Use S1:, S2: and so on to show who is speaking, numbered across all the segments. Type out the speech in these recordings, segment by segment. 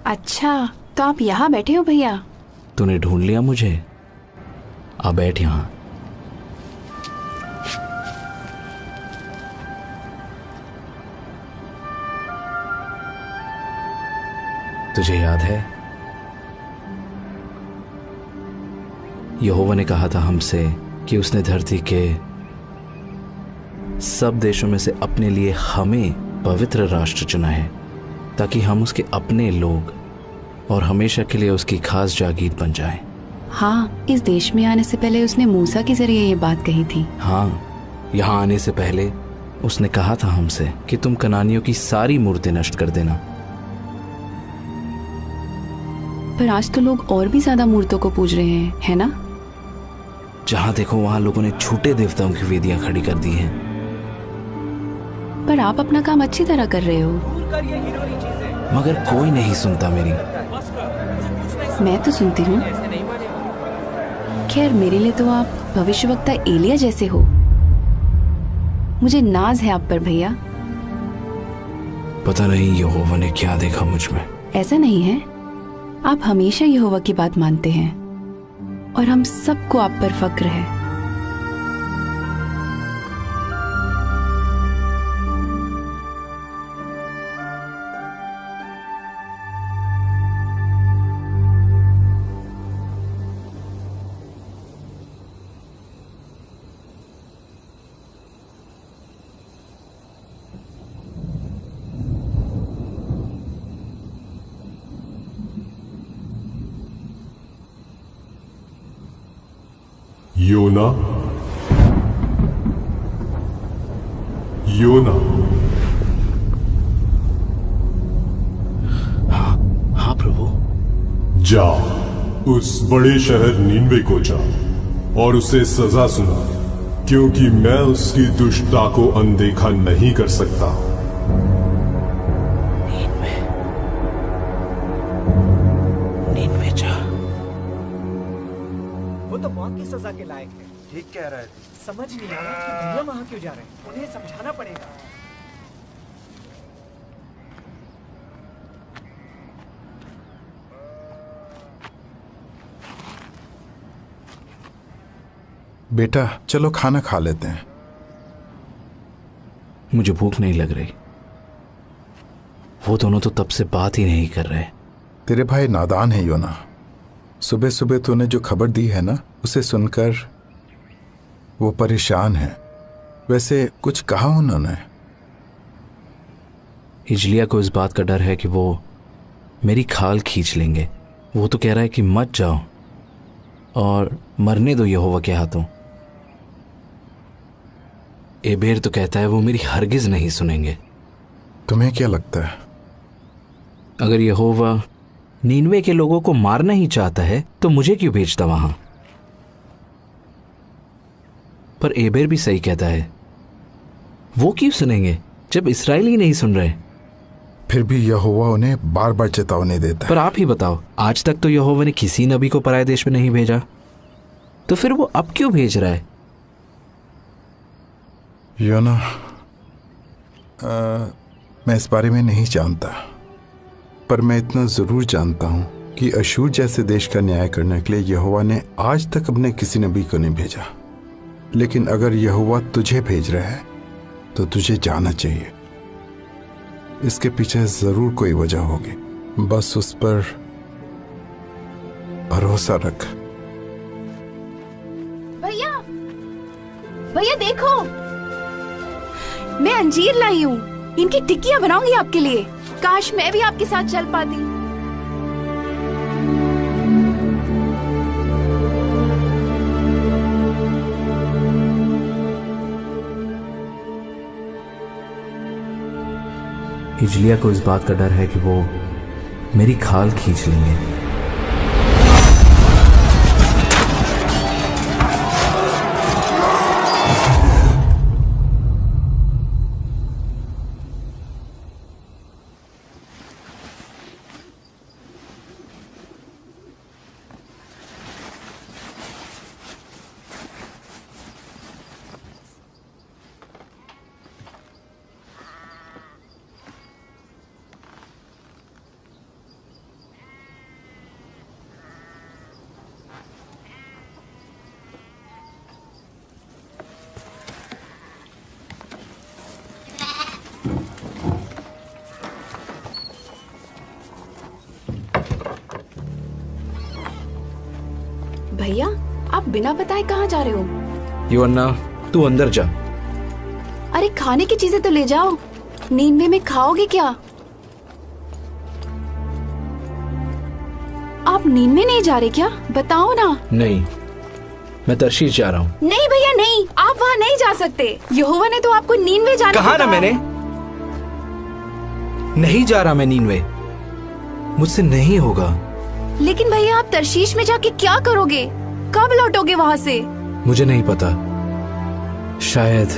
S1: अच्छा, तो आप यहाँ बैठे हो भैया?
S2: तूने ढूंढ लिया मुझे। आ बैठ यहाँ। तुझे याद है यहोवा ने कहा था हमसे कि उसने धरती के सब देशों में से अपने लिए हमें पवित्र राष्ट्र चुना है ताकि हम उसके अपने लोग और हमेशा के लिए उसकी खास जागीर बन जाएं।
S1: हाँ, इस देश में आने से पहले उसने मूसा के जरिए ये बात कही थी।
S2: हाँ, यहाँ आने से पहले उसने कहा था हमसे कि तुम कनानियों की सारी मूर्तें नष्ट कर देना।
S1: पर आज तो लोग और भी ज्यादा मूर्तों को पूज रहे हैं, है ना?
S2: जहाँ देखो वहाँ लोगों ने झूठे देवताओं की वेदियां खड़ी कर दी हैं।
S1: पर आप अपना काम अच्छी तरह कर रहे हो।
S2: मगर कोई नहीं सुनता मेरी।
S1: मैं तो सुनती हूँ। खैर, मेरे लिए तो आप भविष्यवक्ता एलिया जैसे हो। मुझे नाज है आप पर भैया।
S2: पता नहीं यहोवा ने क्या देखा मुझ में।
S1: ऐसा नहीं है, आप हमेशा यहोवा की बात मानते हैं और हम सबको आप पर फक्र है।
S3: योना, योना।
S2: हाँ प्रभु।
S3: जा, उस बड़े शहर नीनवे को जा और उसे सजा सुना, क्योंकि मैं उसकी दुष्टता को अनदेखा नहीं कर सकता।
S2: नीनवे जा।
S4: वो तो मौत की सजा के लायक है।
S5: ठीक कह रहा है।
S4: समझ नहीं आ रहा कि भैया वहां क्यों जा रहे हैं। उन्हें समझाना पड़ेगा।
S5: बेटा चलो खाना खा लेते हैं।
S2: मुझे भूख नहीं लग रही। वो दोनों तो तब से बात ही नहीं कर रहे।
S5: तेरे भाई नादान है योना। सुबह सुबह तूने जो खबर दी है ना, उसे सुनकर वो परेशान है। वैसे कुछ कहा उन्होंने?
S2: हिजलिया को इस बात का डर है कि वो मेरी खाल खींच लेंगे। वो तो कह रहा है कि मत जाओ और मरने दो यहोवा के हाथों। एबेर तो कहता है वो मेरी हरगिज नहीं सुनेंगे।
S5: तुम्हें क्या लगता है?
S2: अगर यहोवा नीनवे के लोगों को मारना ही चाहता है तो मुझे क्यों भेजता वहां? पर एबेर भी सही कहता है। वो क्यों सुनेंगे जब इस्राएल ही नहीं सुन रहे?
S5: फिर भी यहोवा उन्हें बार बार चेतावनी देता है।
S2: पर आप ही बताओ, आज तक तो यहोवा ने किसी नबी को पराये देश में नहीं भेजा, तो फिर वो अब क्यों भेज रहा है?
S5: योना, मैं इस बारे में नहीं जानता, पर मैं इतना जरूर जानता हूं कि अशूर जैसे देश का न्याय करने के लिए यहोवा ने आज तक अपने किसी नबी को नहीं भेजा। लेकिन अगर यहोवा तुझे भेज रहा है तो तुझे जाना चाहिए। इसके पीछे जरूर कोई वजह होगी, बस उस पर भरोसा रख।
S1: भैया, भैया देखो, मैं अंजीर लाई हूँ। इनकी टिक्कियाँ बनाऊंगी आपके लिए। काश मैं भी आपके साथ चल पाती।
S2: हिजलिया को इस बात का डर है कि वो मेरी खाल खींच लेंगे।
S1: भैया, आप बिना बताए कहाँ जा रहे हो?
S2: योअन्ना, तू अंदर जा।
S1: अरे खाने की चीजें तो ले जाओ। नींवे में खाओगे क्या? आप नींवे नहीं जा रहे क्या? बताओ ना।
S2: नहीं, मैं तर्शीश जा रहा हूँ।
S1: नहीं भैया नहीं, आप वहाँ नहीं जा सकते। यहोवा ने तो आपको नींवे जाने
S2: कहा
S1: को
S2: ना
S1: कहा
S2: मैंने,
S1: है।
S2: नहीं जा रहा मैं नीनवे, मुझसे नहीं होगा।
S1: लेकिन भैया आप तर्शीश में जाके क्या करोगे? कब लौटोगे वहाँ से?
S2: मुझे नहीं पता, शायद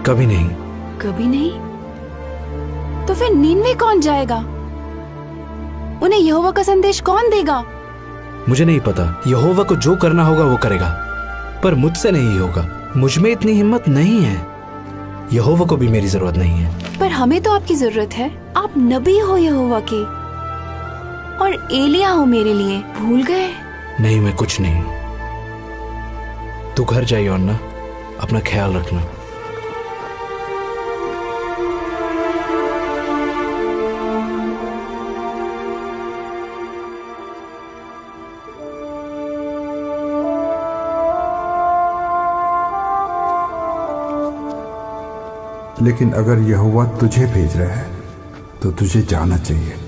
S2: कभी नहीं।
S1: कभी नहीं? तो फिर नीनवे कौन जाएगा? उन्हें यहोवा का संदेश कौन देगा?
S2: मुझे नहीं पता। यहोवा को जो करना होगा वो करेगा, पर मुझसे नहीं होगा। मुझ में इतनी हिम्मत नहीं है। यहोवा को भी मेरी जरूरत नहीं है।
S1: पर हमें तो आपकी जरूरत है। आप नबी हो यहोवा के, और एलिया हो मेरे लिए। भूल गए?
S2: नहीं, मैं कुछ नहीं। तू घर जा योअन्ना, अपना ख्याल रखना।
S5: लेकिन अगर यहोवा तुझे भेज रहा है तो तुझे जाना चाहिए।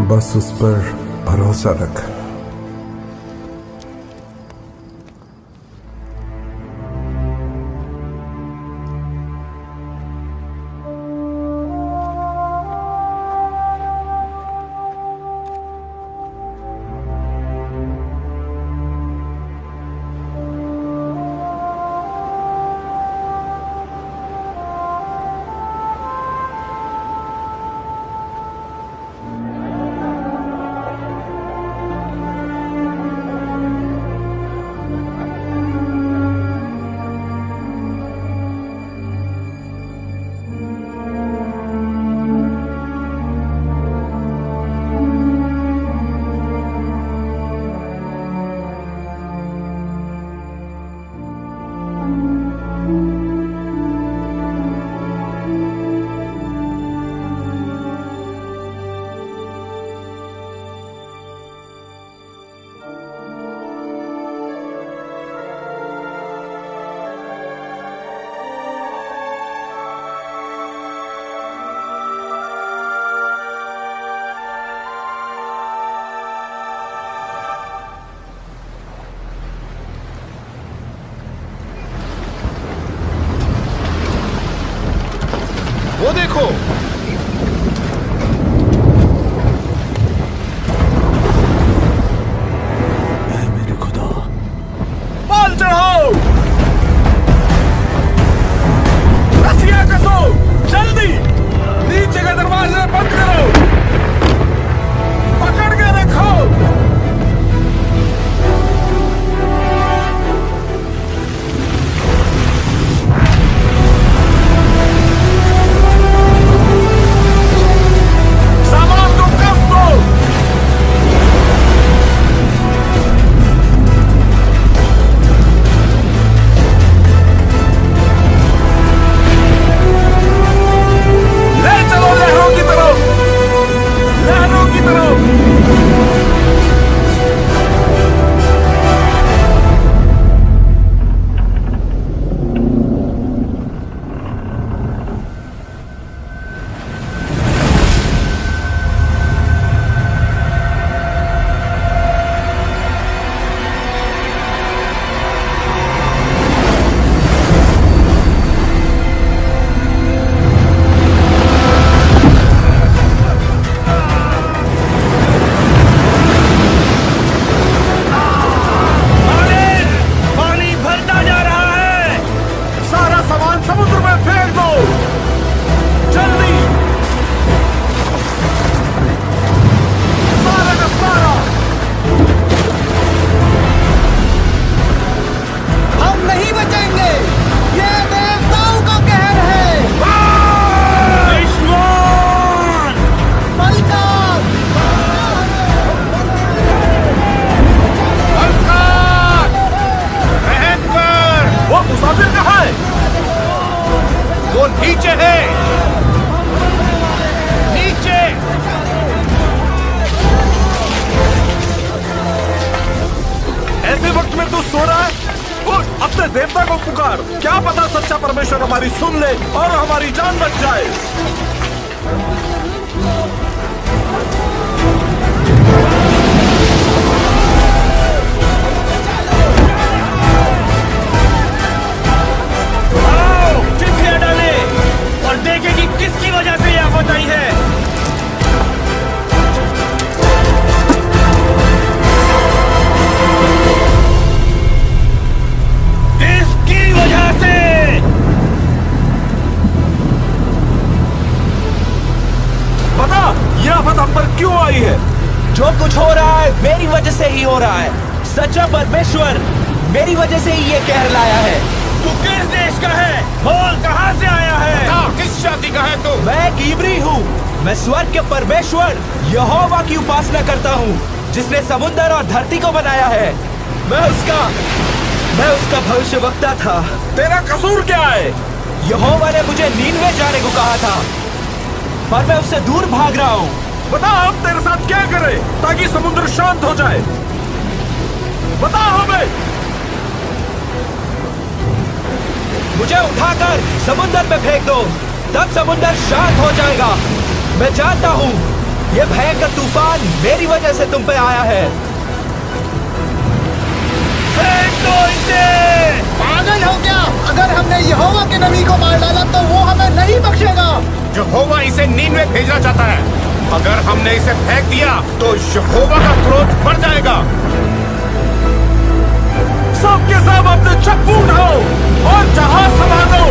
S5: बस उस पर भरोसा रख।
S6: वो नीचे है, नीचे। ऐसे वक्त में तू सो रहा है? उठ, अपने देवता को पुकार। क्या पता सच्चा परमेश्वर हमारी सुन ले और हमारी जान बच जाए।
S7: आओ, चिट्ठियां डाले और देखें कि किसकी वजह से यह आफत आई है।
S6: बता, यह आफत हम पर क्यों आई है?
S8: जो कुछ हो रहा है मेरी वजह से ही हो रहा है। सच्चा परमेश्वर मेरी वजह से ही ये कहर लाया है।
S7: तू किस देश का है? बोल, कहाँ से आया है?
S6: किस जाति का है तू?
S8: मैं एक इब्री हूँ। मैं स्वर्ग के परमेश्वर यहोवा की उपासना करता हूँ, जिसने समुद्र और धरती को बनाया है। मैं उसका भविष्यवक्ता था।
S6: तेरा कसूर क्या है?
S8: यहोवा ने मुझे नीनवे जाने को कहा था, पर मैं उससे दूर भाग रहा हूँ।
S6: बता, हम तेरे साथ क्या करें ताकि समुद्र शांत हो जाए? बता हमें।
S8: मुझे उठाकर समुद्र में फेंक दो, तब समुद्र शांत हो जाएगा। मैं जानता हूँ ये भयंकर तूफान मेरी वजह से तुम पे आया है।
S7: फेंक दो इसे।
S4: पागल हो क्या? अगर हमने यहोवा के नबी को मार डाला तो वो हमें नहीं बख्शेगा।
S6: यहोवा इसे नीनवे भेजना चाहता है। अगर हमने इसे फेंक दिया तो यहोवा का क्रोध बढ़ जाएगा। सबके सब अपने चप्पू उठाओ और जहाज संभालो।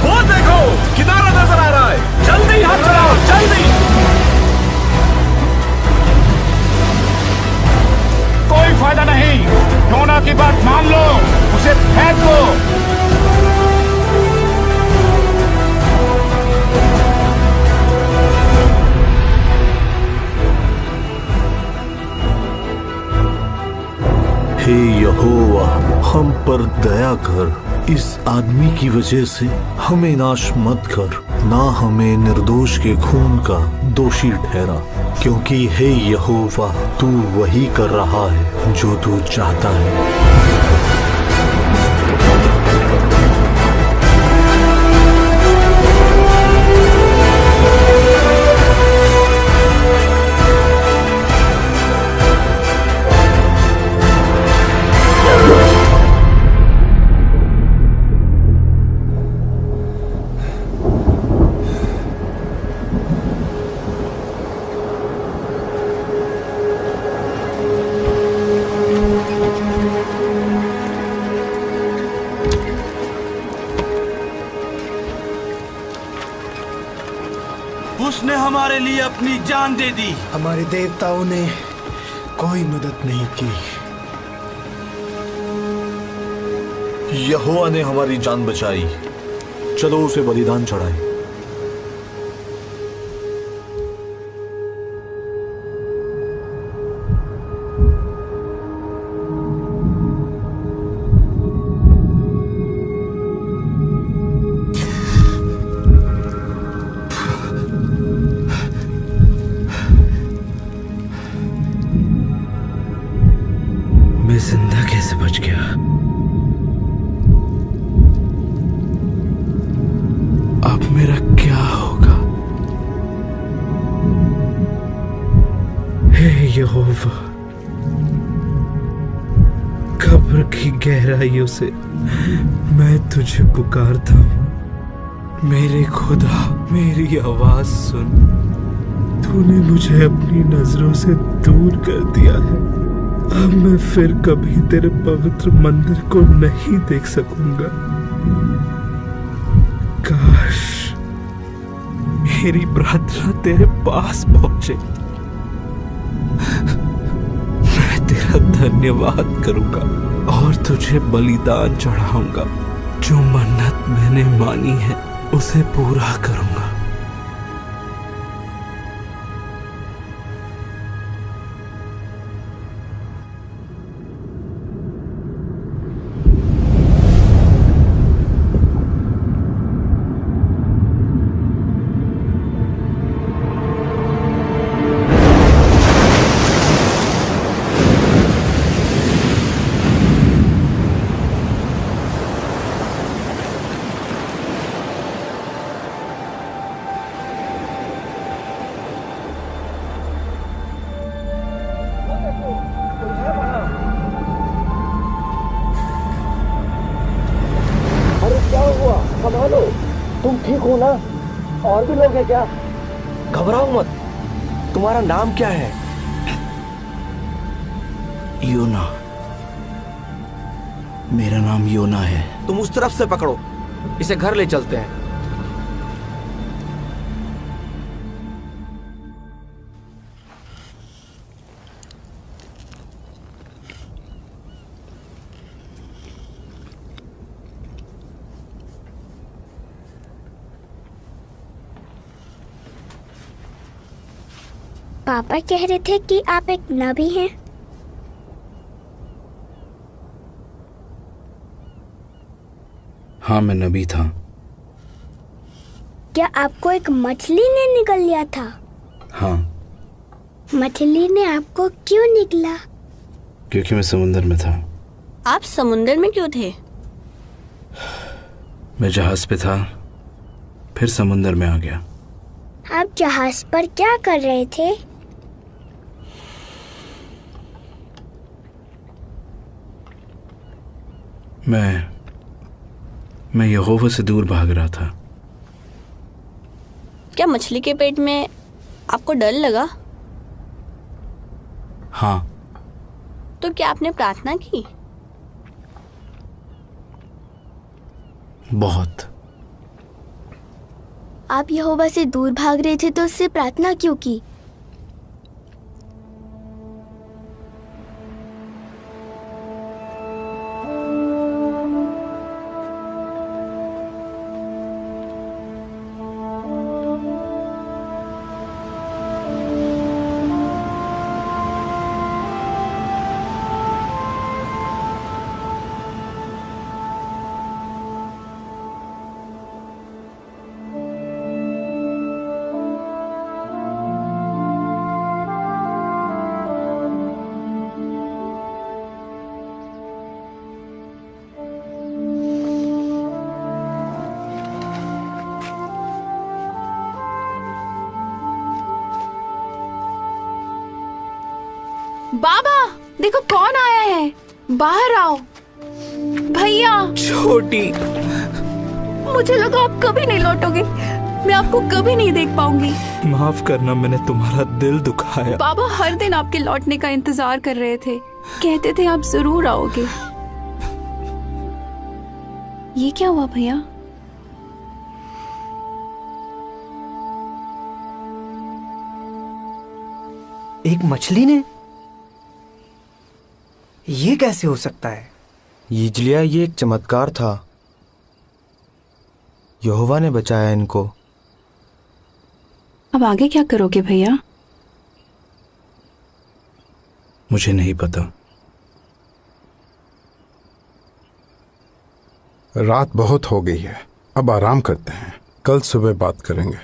S6: वो देखो, किनारा नजर आ रहा है। जल्दी हाथ चलाओ, जल्दी। कोई फायदा नहीं, योना की बात मान लो, उसे फेंक दो।
S9: हे यहोवा, हम पर दया कर। इस आदमी की वजह से हमें नाश मत कर, ना हमें निर्दोष के खून का दोषी ठहरा, क्योंकि हे यहोवा, तू वही कर रहा है जो तू चाहता है।
S7: उसने हमारे लिए अपनी जान दे दी।
S2: हमारे देवताओं ने कोई मदद नहीं की।
S9: यहोवा ने हमारी जान बचाई। चलो उसे बलिदान चढ़ाएं।
S2: मैं जिंदा कैसे बच गया? अब मेरा क्या होगा? हे यहोवा, कब्र की गहराइयों से मैं तुझे पुकारता हूँ। मेरे खुदा, मेरी आवाज सुन। तूने मुझे अपनी नजरों से दूर कर दिया है। अब मैं फिर कभी तेरे पवित्र मंदिर को नहीं देख सकूंगा। काश मेरी प्रार्थना तेरे पास पहुंचे। मैं तेरा धन्यवाद करूंगा और तुझे बलिदान चढ़ाऊंगा। जो मन्नत मैंने मानी है उसे पूरा करूंगा।
S7: ठीक हो ना? और भी लोग हैं क्या? घबराओ मत। तुम्हारा नाम क्या है?
S2: योना। मेरा नाम योना है।
S8: तुम उस तरफ से पकड़ो, इसे घर ले चलते हैं।
S10: पापा कह रहे थे कि आप एक नबी हैं।
S2: हाँ, मैं नबी था।
S10: क्या आपको एक मछली ने निगल लिया था?
S2: हाँ।
S10: मछली ने आपको क्यों निगला?
S2: क्योंकि मैं समुंदर में था।
S11: आप समुंदर में क्यों थे?
S2: मैं जहाज पे था, फिर समुंदर में आ गया।
S10: आप जहाज पर क्या कर रहे थे?
S2: मैं यहोवा से दूर भाग रहा था।
S11: क्या मछली के पेट में आपको डर लगा?
S2: हाँ।
S11: तो क्या आपने प्रार्थना की?
S2: बहुत।
S10: आप यहोवा से दूर भाग रहे थे तो उससे प्रार्थना क्यों की?
S1: बाबा, देखो कौन आया है। बाहर आओ। भैया।
S2: छोटी।
S1: मुझे लगा आप कभी नहीं लौटोगे। मैं आपको कभी नहीं देख पाऊंगी।
S2: माफ करना, मैंने तुम्हारा दिल दुखाया।
S1: बाबा हर दिन आपके लौटने का इंतजार कर रहे थे। कहते थे आप जरूर आओगे। ये क्या हुआ भैया?
S4: एक मछली ने? ये कैसे हो सकता है?
S12: यिजलिया, ये एक चमत्कार था। यहोवा ने बचाया इनको।
S1: अब आगे क्या करोगे भैया?
S2: मुझे नहीं पता।
S5: रात बहुत हो गई है, अब आराम करते हैं, कल सुबह बात करेंगे।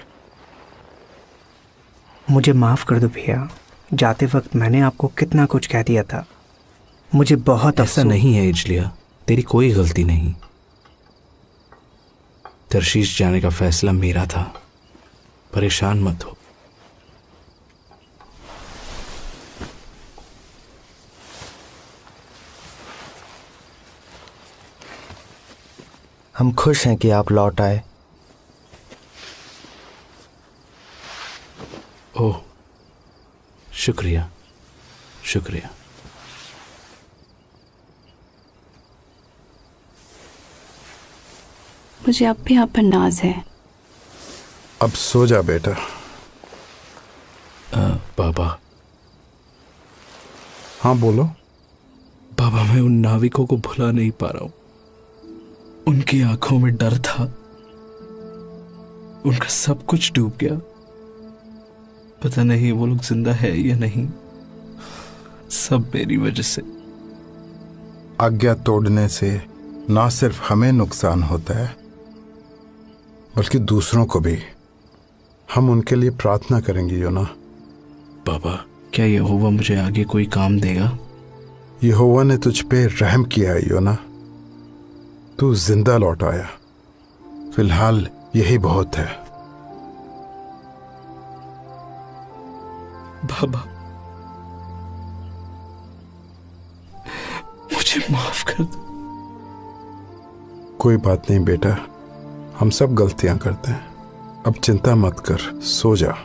S4: मुझे माफ कर दो भैया, जाते वक्त मैंने आपको कितना कुछ कह दिया था। मुझे बहुत
S2: ऐसा नहीं है यिजलिया, तेरी कोई गलती नहीं। तरशीश जाने का फैसला मेरा था। परेशान मत हो।
S12: हम खुश हैं कि आप लौट आए।
S2: ओह, शुक्रिया शुक्रिया।
S1: मुझे अब भी आप पर नाज है।
S5: अब सो जा बेटा।
S2: बाबा।
S5: हाँ बोलो।
S2: बाबा, मैं उन नाविकों को भुला नहीं पा रहा हूं। उनकी आंखों में डर था। उनका सब कुछ डूब गया। पता नहीं वो लोग जिंदा है या नहीं। सब मेरी वजह से।
S5: आज्ञा तोड़ने से ना सिर्फ हमें नुकसान होता है, बल्कि दूसरों को भी। हम उनके लिए प्रार्थना करेंगे योना।
S2: बाबा, क्या यहोवा मुझे आगे कोई काम देगा?
S5: यहोवा ने तुझ पे रहम किया है योना। तू जिंदा लौट आया। फिलहाल यही बहुत है।
S2: बाबा, मुझे माफ कर दो।
S5: कोई बात नहीं बेटा, हम सब गलतियां करते हैं। अब चिंता मत कर, सो जा।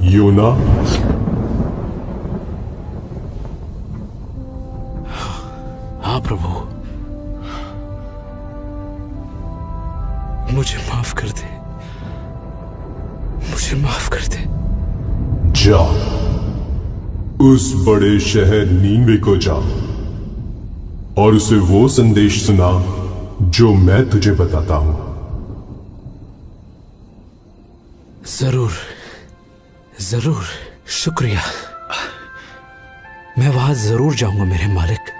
S3: योना,
S2: हाँ प्रभु, मुझे माफ कर दे, मुझे माफ कर दे।
S3: जा उस बड़े शहर नीनवे को जा और उसे वो संदेश सुना जो मैं तुझे बताता हूं।
S2: जरूर जरूर, शुक्रिया। मैं वहां जरूर जाऊंगा मेरे मालिक।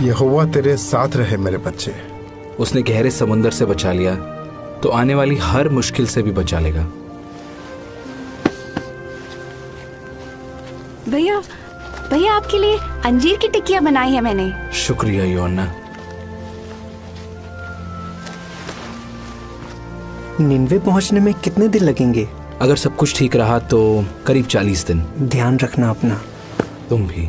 S5: यहोवा तेरे साथ रहे मेरे बच्चे।
S2: उसने गहरे समुंदर से बचा लिया तो आने वाली हर मुश्किल से भी बचा लेगा।
S1: भैया, भैया आपके लिए अंजीर की टिक्कियां बनाई है मैंने।
S2: शुक्रिया योना।
S12: निन्वे पहुंचने में कितने दिन लगेंगे?
S2: अगर सब कुछ ठीक रहा तो करीब 40 दिन।
S12: ध्यान रखना अपना।
S2: तुम भी।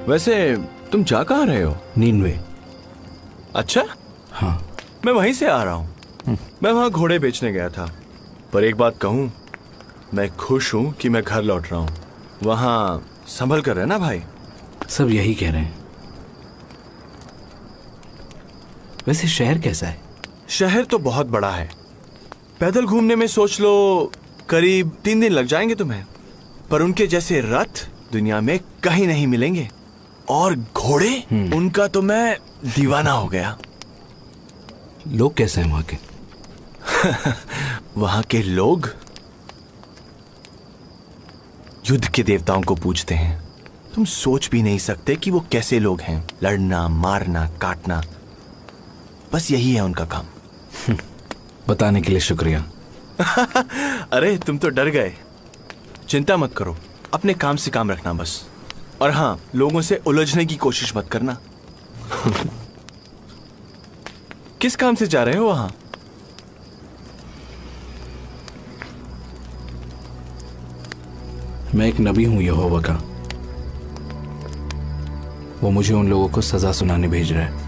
S13: वैसे तुम जा कहाँ रहे हो?
S2: नीनवे।
S13: अच्छा,
S2: हाँ।
S13: मैं वहीं से आ रहा हूँ। मैं वहाँ घोड़े बेचने गया था। पर एक बात कहूँ, मैं खुश हूँ कि मैं घर लौट रहा हूँ। वहाँ संभल कर रहना भाई।
S2: सब यही कह रहे हैं। वैसे शहर कैसा है?
S13: शहर तो बहुत बड़ा है। पैदल घूमने में सोच लो करीब 3 दिन लग जाएंगे तुम्हें। पर उनके जैसे रथ दुनिया में कहीं नहीं मिलेंगे। और घोड़े, उनका तो मैं दीवाना हो गया।
S2: लोग कैसे हैं वहां के?
S13: वहां के लोग युद्ध के देवताओं को पूजते हैं। तुम सोच भी नहीं सकते कि वो कैसे लोग हैं। लड़ना, मारना, काटना, बस यही है उनका काम।
S2: बताने के लिए शुक्रिया।
S13: अरे तुम तो डर गए। चिंता मत करो, अपने काम से काम रखना बस। और हाँ, लोगों से उलझने की कोशिश मत करना। किस काम से जा रहे हो वहां?
S2: मैं एक नबी हूं यहोवा का। वो मुझे उन लोगों को सजा सुनाने भेज रहा है।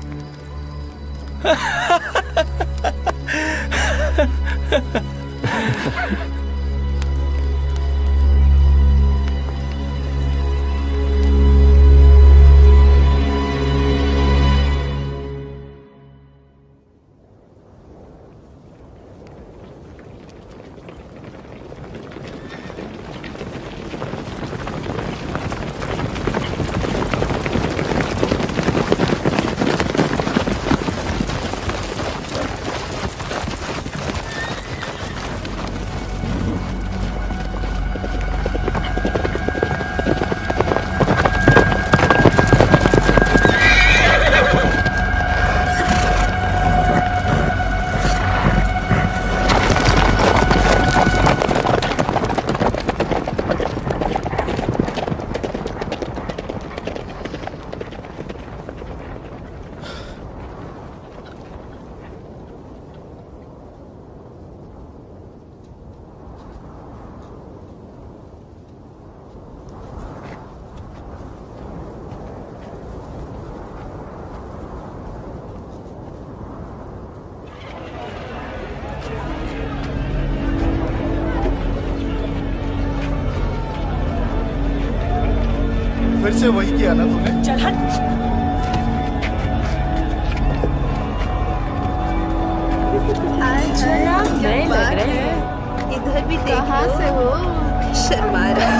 S4: फिर से वही किया ना तूने?
S14: चल हट।
S1: नए लग रहे हैं। इधर भी कहाँ से हो? शर्मा रहा।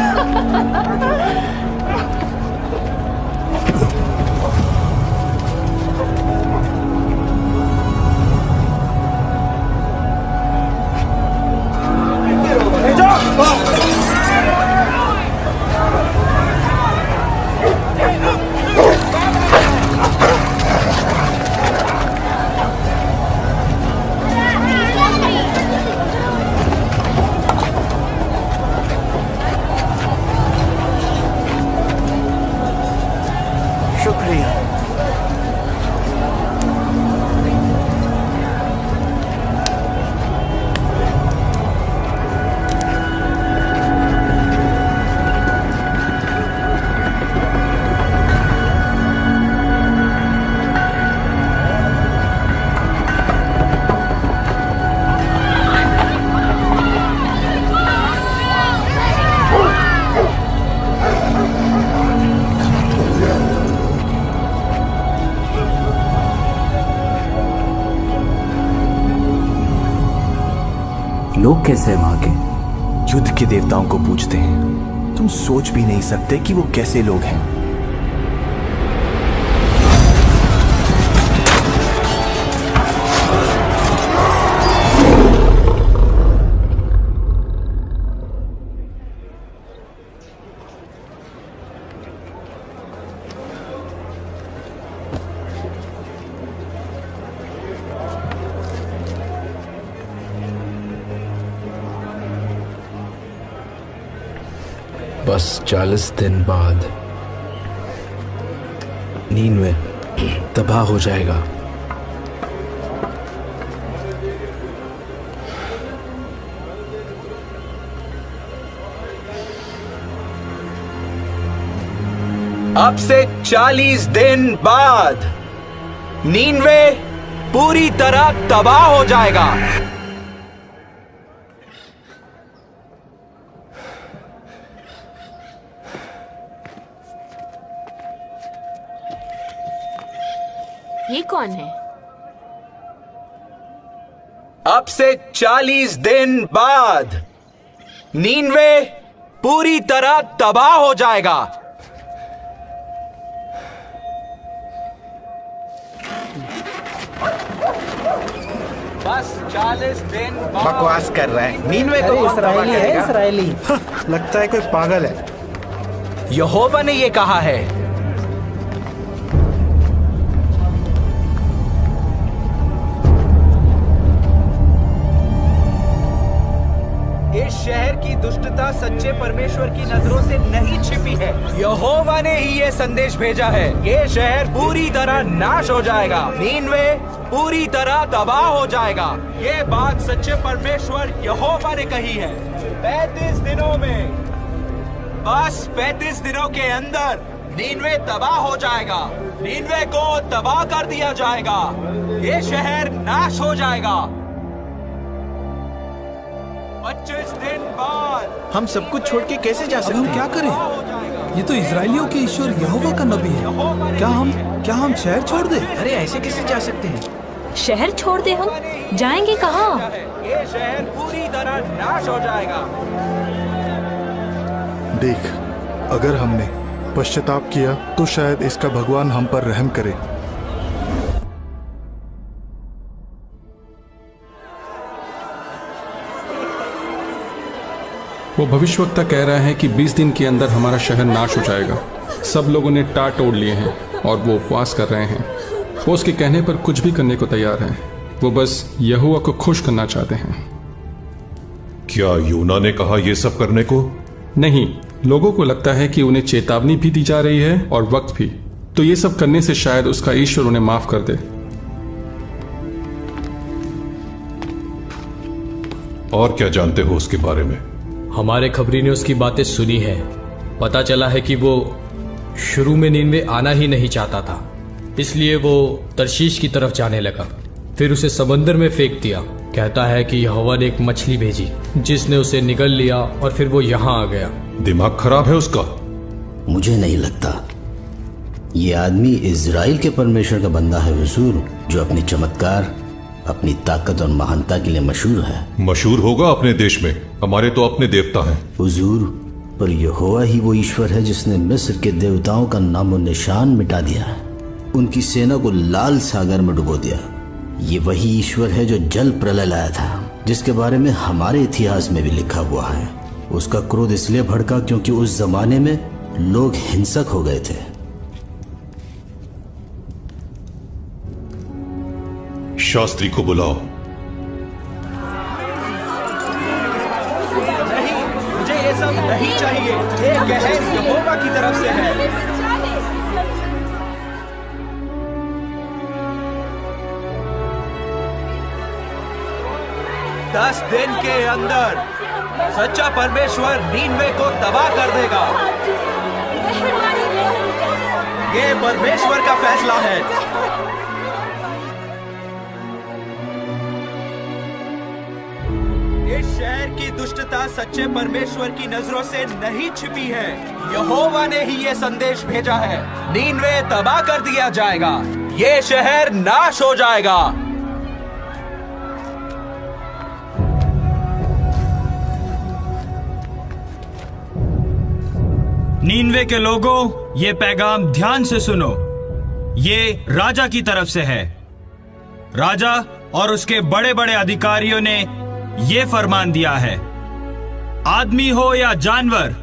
S15: लोग कैसे हैं वहां के?
S13: युद्ध के देवताओं को पूछते हैं। तुम सोच भी नहीं सकते कि वो कैसे लोग हैं।
S2: बस 40 दिन बाद नीनवे तबाह हो जाएगा।
S8: अब से 40 दिन बाद नीनवे पूरी तरह तबाह हो जाएगा।
S14: ये कौन है?
S8: अब से 40 दिन बाद नीनवे पूरी तरह तबाह हो जाएगा। बस 40 दिन बाद।
S4: बकवास कर रहा है। नीनवे को
S7: इसराइली है, इसराइली।
S4: लगता है कोई पागल है।
S8: यहोवा ने ये कहा है। इस शहर की दुष्टता सच्चे परमेश्वर की नजरों से नहीं छिपी है। यहोवा ने ही ये संदेश भेजा है। ये शहर पूरी तरह नाश हो जाएगा। नीनवे पूरी तरह तबाह हो जाएगा। ये बात सच्चे परमेश्वर यहोवा ने कही है। 35 दिनों में, बस 35 दिनों के अंदर नीनवे तबाह हो जाएगा। नीनवे को तबाह कर दिया जाएगा। ये शहर नाश हो जाएगा। 25 दिन बाद
S13: हम सब कुछ छोड़ के कैसे जा सकते हैं?
S16: हम क्या करें? ये तो इजराइलियों के ईश्वर यहोवा का नबी है। क्या हम शहर छोड़ दें?
S13: अरे ऐसे कैसे जा सकते हैं?
S14: शहर छोड़ दे? हम जाएंगे कहाँ?
S8: ये शहर पूरी तरह नाश हो जाएगा।
S17: देख, अगर हमने पश्चाताप किया तो शायद इसका भगवान हम पर रहम करे।
S18: वो भविष्यवक्ता कह रहा है कि 20 दिन के अंदर हमारा शहर नाश हो जाएगा। सब लोगों ने टाट तोड़ लिए हैं और वो उपवास कर रहे हैं। वो उसके कहने पर कुछ भी करने को तैयार हैं। वो बस यहोवा को खुश करना चाहते हैं।
S3: क्या यूना ने कहा यह सब करने को?
S18: नहीं, लोगों को लगता है कि उन्हें चेतावनी भी दी जा रही है और वक्त भी। तो ये सब करने से शायद उसका ईश्वर उन्हें माफ कर दे।
S3: और क्या जानते हो उसके बारे में?
S19: हमारे खबरी ने उसकी बातें सुनी है। पता चला है कि वो शुरू में नीनवे आना ही नहीं चाहता था, इसलिए वो तरशीश की तरफ जाने लगा। फिर उसे समंदर में फेंक दिया। कहता है कि यहोवा ने एक मछली भेजी जिसने उसे निगल लिया और फिर वो यहाँ आ गया।
S3: दिमाग खराब है उसका।
S15: मुझे नहीं लगता ये आदमी इजराइल के परमेश्वर का बंदा है हुजूर, जो अपनी चमत्कार, अपनी ताकत और महानता के लिए मशहूर है।
S3: मशहूर होगा अपने देश में, हमारे तो अपने देवता हैं।
S15: हुजूर, पर यहोवा ही वो ईश्वर है जिसने मिस्र के देवताओं का नामो निशान मिटा दिया, उनकी सेना को लाल सागर में डुबो दिया। ये वही ईश्वर है जो जल प्रलय लाया था, जिसके बारे में हमारे इतिहास में भी लिखा हुआ है। उसका क्रोध इसलिए भड़का क्योंकि उस जमाने में लोग हिंसक हो गए थे।
S3: शास्त्री को बुलाओ।
S8: नहीं, मुझे ये सब नहीं चाहिए। ये कहर यहोवा की तरफ से है। 10 दिन के अंदर सच्चा परमेश्वर नीनवे को तबाह कर देगा। ये परमेश्वर का फैसला है। इस शहर की दुष्टता सच्चे परमेश्वर की नजरों से नहीं छिपी है। यहोवा ने ही ये संदेश भेजा है। नीनवे तबाह कर दिया जाएगा। ये शहर नाश हो जाएगा।
S20: नीनवे के लोगों, ये पैगाम ध्यान से सुनो। ये राजा की तरफ से है। राजा और उसके बड़े बड़े अधिकारियों ने ये फरमान दिया है, आदमी हो या जानवर,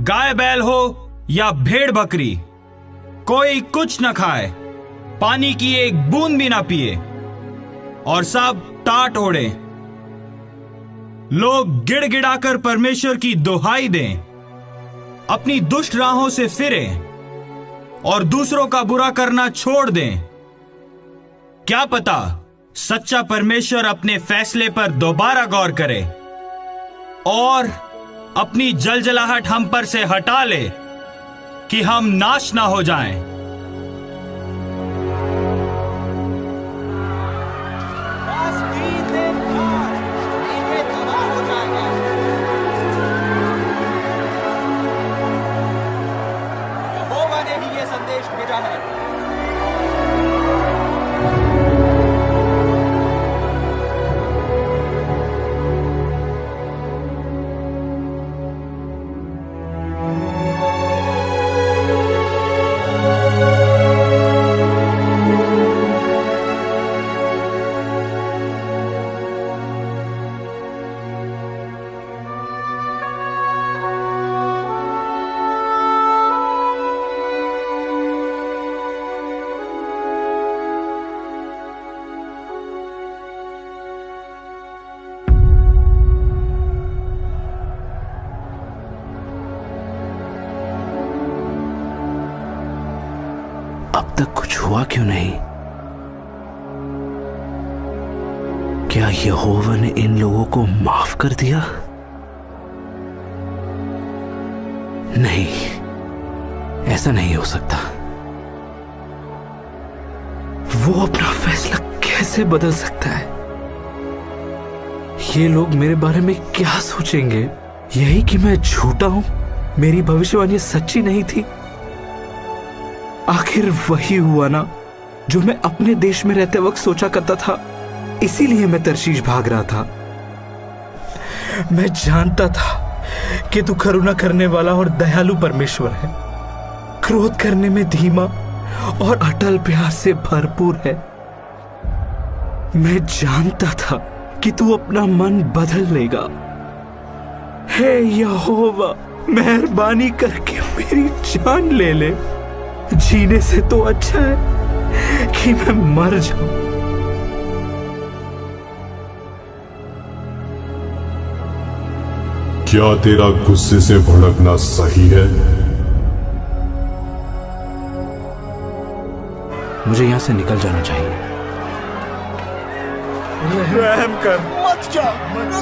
S20: गाय बैल हो या भेड़ बकरी, कोई कुछ न खाए, पानी की एक बूंद भी ना पिए और सब टाट ओढ़े। लोग गिड़गिड़ाकर परमेश्वर की दुहाई दें, अपनी दुष्ट राहों से फिरें और दूसरों का बुरा करना छोड़ दें। क्या पता सच्चा परमेश्वर अपने फैसले पर दोबारा गौर करे और अपनी जलजलाहट हम पर से हटा ले कि हम नाश ना हो जाएं।
S8: यहोवा ने ही ये संदेश भेजा है।
S15: अब तक कुछ हुआ क्यों नहीं? क्या यहोवा ने इन लोगों को माफ कर दिया? नहीं, ऐसा नहीं हो सकता। वो अपना फैसला कैसे बदल सकता है? ये लोग मेरे बारे में क्या सोचेंगे? यही कि मैं झूठा हूं, मेरी भविष्यवाणी सच्ची नहीं थी। आखिर वही हुआ ना जो मैं अपने देश में रहते वक्त सोचा करता था। इसीलिए मैं तरशीश भाग रहा था। मैं जानता था कि तू करुणा करने वाला और दयालु परमेश्वर है, क्रोध करने में धीमा और अटल प्यार से भरपूर है। मैं जानता था कि तू अपना मन बदल लेगा। हे यहोवा, मेहरबानी करके मेरी जान ले ले। जीने से तो अच्छा है कि मैं मर जाऊं।
S3: क्या तेरा गुस्से से भड़कना सही है?
S15: मुझे यहां से निकल जाना चाहिए।
S2: रहम कर, मत जा।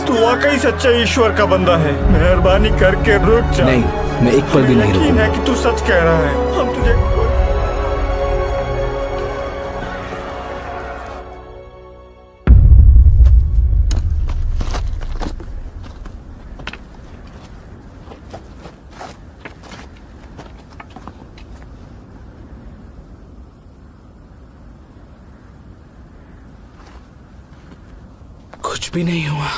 S2: तू वाकई सच्चा ईश्वर का बंदा है। मेहरबानी करके रुक जा।
S15: नहीं, मैं एक पल भी नहीं रुकूंगा।
S2: यकीन है कि तू सच कह रहा है। हम तुझे
S15: कुछ भी नहीं हुआ।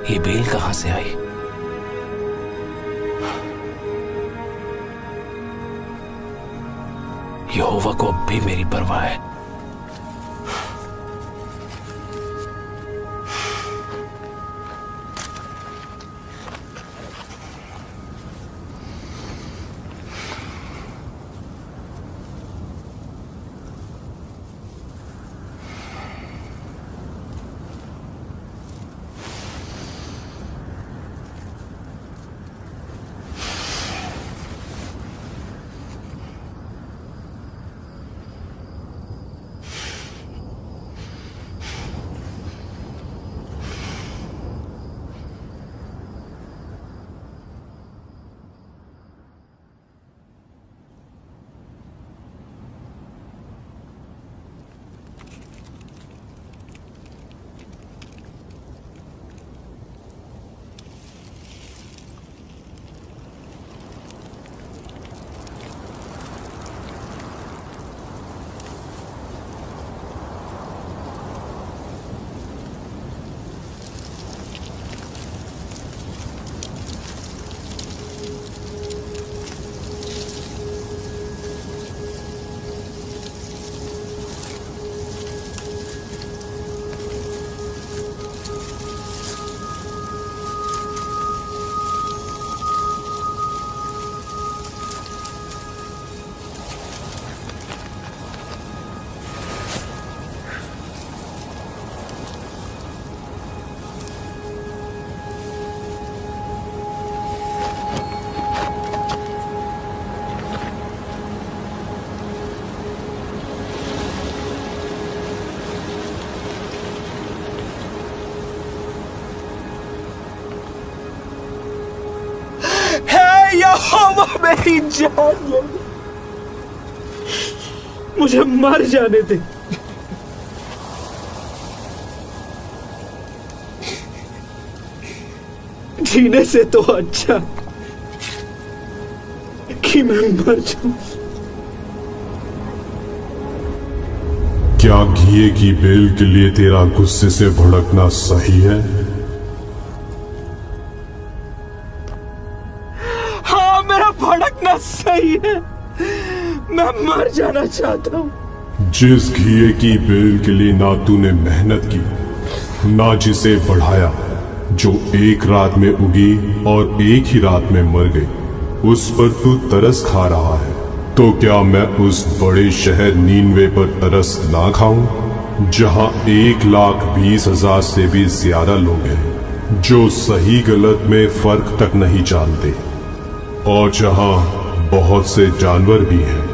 S15: ये बेल कहां से आई? यहोवा को अब भी मेरी परवाह है। यहोवा मेरी जान ले, मुझे मर जाने दे। जीने से तो अच्छा कि मैं मर जाऊं।
S3: क्या घिए की बेल के लिए तेरा गुस्से से भड़कना सही है?
S15: हाँ, मेरा भड़कना सही है। मैं मर जाना चाहता हूं।
S3: जिस घिए की बेल के लिए ना तूने मेहनत की, ना जिसे बढ़ाया, जो एक रात में उगी और एक ही रात में मर गई, उस पर तू तरस खा रहा है। तो क्या मैं उस बड़े शहर नीनवे पर तरस ना खाऊं, जहां 1,20,000 से भी ज्यादा लोग हैं जो सही गलत में फर्क तक नहीं जानते, और जहां बहुत से जानवर भी हैं।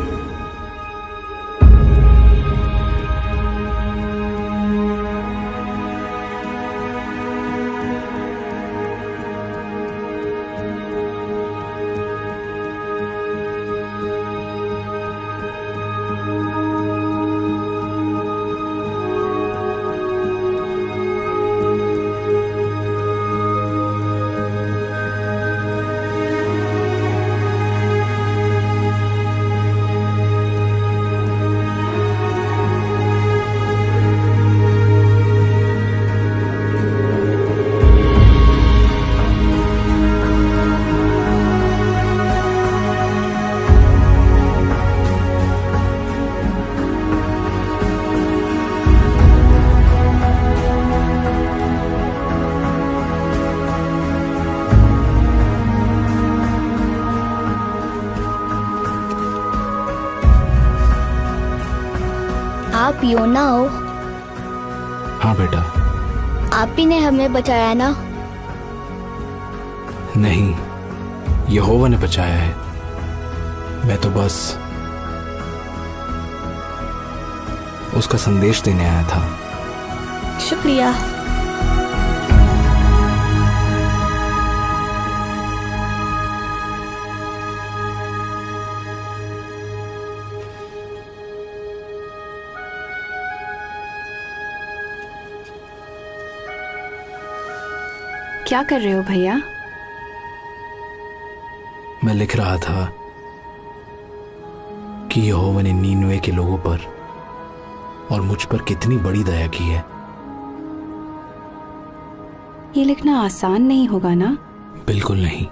S10: आप योना हो?
S21: हाँ बेटा।
S10: आप ही ने हमें बचाया ना?
S21: नहीं, यहोवा ने बचाया है। मैं तो बस उसका संदेश देने आया था।
S11: शुक्रिया।
S1: क्या कर रहे हो भैया?
S21: मैं लिख रहा था कि यहोवा ने नीनवे के लोगों पर और मुझ पर कितनी बड़ी दया की है।
S1: ये लिखना आसान नहीं होगा ना?
S21: बिल्कुल नहीं।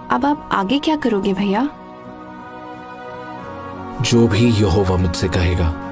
S1: अब आप आगे क्या करोगे भैया?
S21: जो भी यहोवा मुझसे कहेगा